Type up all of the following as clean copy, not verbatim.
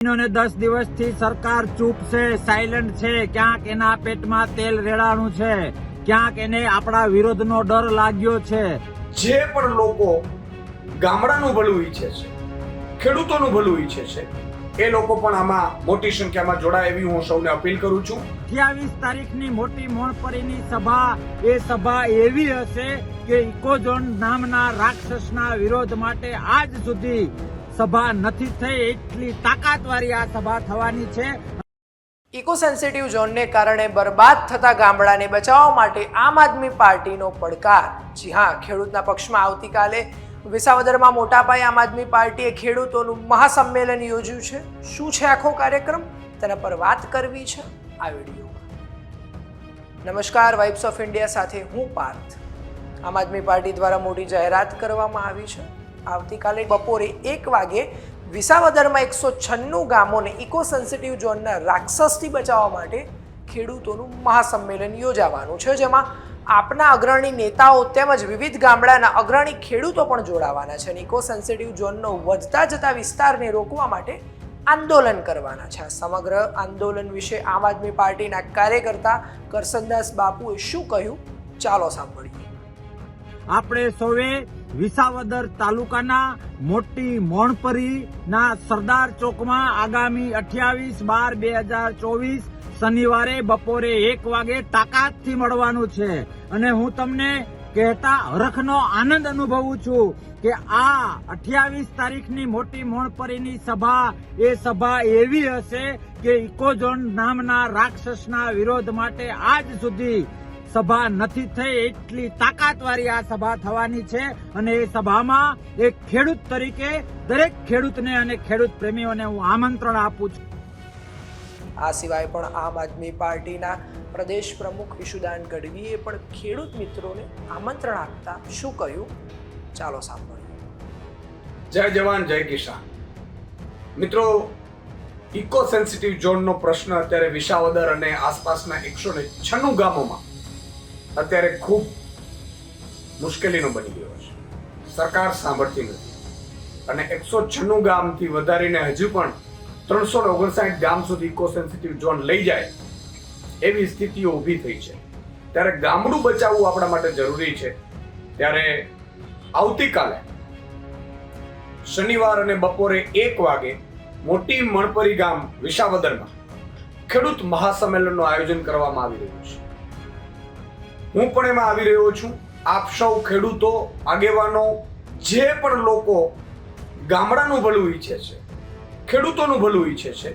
ને 10 દિવસથી સરકાર ચૂપ છે, સાયલન્ટ છે. ક્યાંક એના પેટમાં તેલ રેડાણું છે, ક્યાંક એને આપણા વિરોધનો ડર લાગ્યો છે. જે પણ લોકો ગામડાનું ભલું ઈચ્છે છે, ખેડૂતોનું ભલું ઈચ્છે છે, એ લોકો પણ આમાં મોટી સંખ્યામાં જોડાય એવી હું સૌને અપીલ કરું છું. 28 તારીખની મોટી મોણપરીની સભા, એ સભા એવી હશે કે ઇકોઝોન નામના રાક્ષસના વિરોધ માટે આજ સુધી સભા નથી થઈ. એટલી તાકાતવાળી આ સભા થવાની છે. ઇકો સેન્સિટિવ ઝોનને કારણે બરબાદ થતા ગામડાને બચાવવા માટે આમ આદમી પાર્ટીનો પડકાર. જી હા, ખેડૂતના પક્ષમાં આવતીકાલે વિસાવદરમાં મોટા પાયે આમ આદમી પાર્ટીએ ખેડૂતોનું મહાસંમેલન યોજ્યું છે. શું છે આખો કાર્યક્રમ, તેના પર વાત કરવી છે આ વિડીયોમાં. નમસ્કાર, વાઇબ્સ ઓફ ઇન્ડિયા સાથે હું પાર્થ. આમ આદમી પાર્ટી દ્વારા મોટી જાહેરાત કરવામાં આવી છે. આવતીકાલે બપોરે 1 વાગે વિસાવદરમાં 196 ગામોને ઇકો સેન્સિટિવ ઝોનના રાક્ષસથી બચાવવા માટે ખેડૂતોનું મહાસંમેલન યોજાવાનું છે, જેમાં આપના અગ્રણી નેતાઓ તેમજ વિવિધ ગામડાના અગ્રણી ખેડૂતો પણ જોડાવાના છે. ઇકો સેન્સિટિવ ઝોનનો વધતા જતા વિસ્તારને રોકવા માટે આંદોલન કરવાના છે. આ સમગ્ર આંદોલન વિશે આમ આદમી પાર્ટીના કાર્યકર્તા કરસનદાસ બાપુએ શું કહ્યું, ચાલો સાંભળીએ. આપણે સૌએ વિસાવદર તાલુકાના મોટી મોણપરીના સરદાર ચોકમાં આગામી 28/12/2024 શનિવારે બપોરે 1 વાગે તાકાતથી મળવાનું છે. અને હું તમને કહેતા હરખનો આનંદ અનુભવું છું કે આ 28 તારીખની મોટી મોણપરીની સભા, એ સભા એવી હશે કે ઇકોઝોન નામના રાક્ષસના વિરોધ માટે આજ સુધી સભા નથી થઈ. એટલી તાકાતવાળી આ સભા થવાની છે. અને એ સભામાં એક ખેડૂત તરીકે દરેક ખેડૂતને અને ખેડૂત પ્રેમીઓને હું આમંત્રણ આપું છું. આ સિવાય પણ આમ આદમી પાર્ટીના પ્રદેશ પ્રમુખ વિશુદાન ગઢવીએ પણ ખેડૂત મિત્રોને આમંત્રણ આપતા શું કહ્યું, ચાલો સાંભળીએ. જય જવાન જય કિસાન. મિત્રો, ઇકો સેન્સિટિવ ઝોનનો પ્રશ્ન અત્યારે વિસાવદર અને આસપાસના 196 ગામોમાં અત્યારે ખૂબ મુશ્કેલીનો બની ગયો છે. સરકાર સાંભળતી નથી અને 196 ગામથી વધારીને હજુ પણ 359 ગામ સુધી ઇકો સેન્સિટિવ ઝોન લઈ જાય એવી સ્થિતિઓ ઊભી થઈ છે. ત્યારે ગામડું બચાવવું આપણા માટે જરૂરી છે. ત્યારે આવતીકાલે શનિવાર અને બપોરે 1 વાગે મોટી મણપરી ગામ વિસાવદરમાં ખેડૂત મહાસંમેલનનું આયોજન કરવામાં આવી રહ્યું છે. હું પણ એમાં આવી રહ્યો છું. આપ સૌ ખેડૂતો, આગેવાનો, જે પણ લોકો ગામડાનું ભલું ઈચ્છે છે, ખેડૂતોનું ભલું ઈચ્છે છે,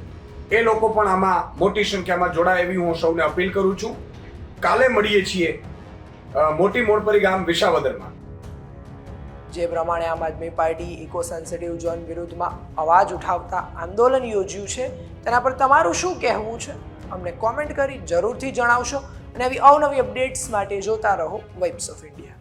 એ લોકો પણ આમાં મોટી સંખ્યામાં જોડાય એવી હું સૌને અપીલ કરું છું. કાલે મળીએ છીએ મોટી મોણપરી ગામ વિસાવદરમાં. જે પ્રમાણે આમ આદમી પાર્ટી ઇકો સેન્સિટિવ ઝોન વિરુદ્ધમાં અવાજ ઉઠાવતા આંદોલન યોજ્યું છે, તેના પર તમારું શું કહેવું છે, અમને કોમેન્ટ કરી જરૂરથી જણાવશો. અને આવી અવનવી અપડેટ્સ માટે જોતા રહો વાઇબ્સ ઓફ ઇન્ડિયા.